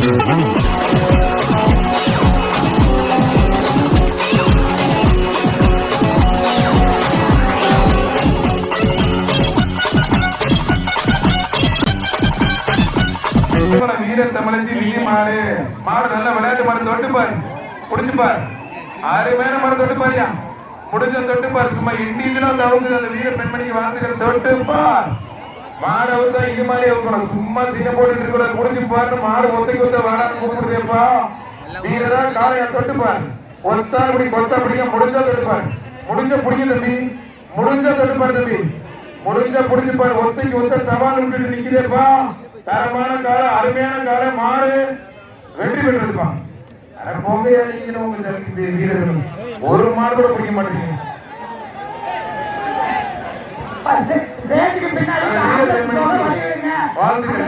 வீரர் தமிழச்சி விதி மாடு மாடு நல்ல விளையாட்டு மாடு தொட்டுப்பார் முடிஞ்சுப்பார் 6 மேல மாடு தொட்டுப்பாரியா முடிஞ்ச தொட்டுப்பார் சும்மா இண்டிவிஜுவலா தவிர்த்து அந்த வீர பெண்மணிக்கு வாழ்த்துக்கிற தொட்டுப்பார் மாடு அவுத்தா இது மாதிரி அவுக்கணும் சும்மா சீன போட்டுட்டு இருக்கிற முடிஞ்சு பாரு மாடு ஒத்தைக்கு ஒத்த வாடான்னு கூப்பிடுறேப்பா வீரரா காலையா தொட்டுப்பார் ஒத்தா இப்படி கொத்தா பிடிக்க முடிஞ்சா தொட்டுப்பார் முடிஞ்ச பிடிக்க தம்பி முடிஞ்சா தொட்டுப்பார் தம்பி முடிஞ்ச பிடிச்சுப்பார் ஒத்தைக்கு ஒத்த சவால் விட்டுட்டு நிக்கிறேப்பா தரமான கால அருமையான கால மாடு வெற்றி பெற்றிருப்பான் வீரர்கள் ஒரு மாடு கூட பிடிக்க மாட்டேங்க வாழ்த்துக்கள்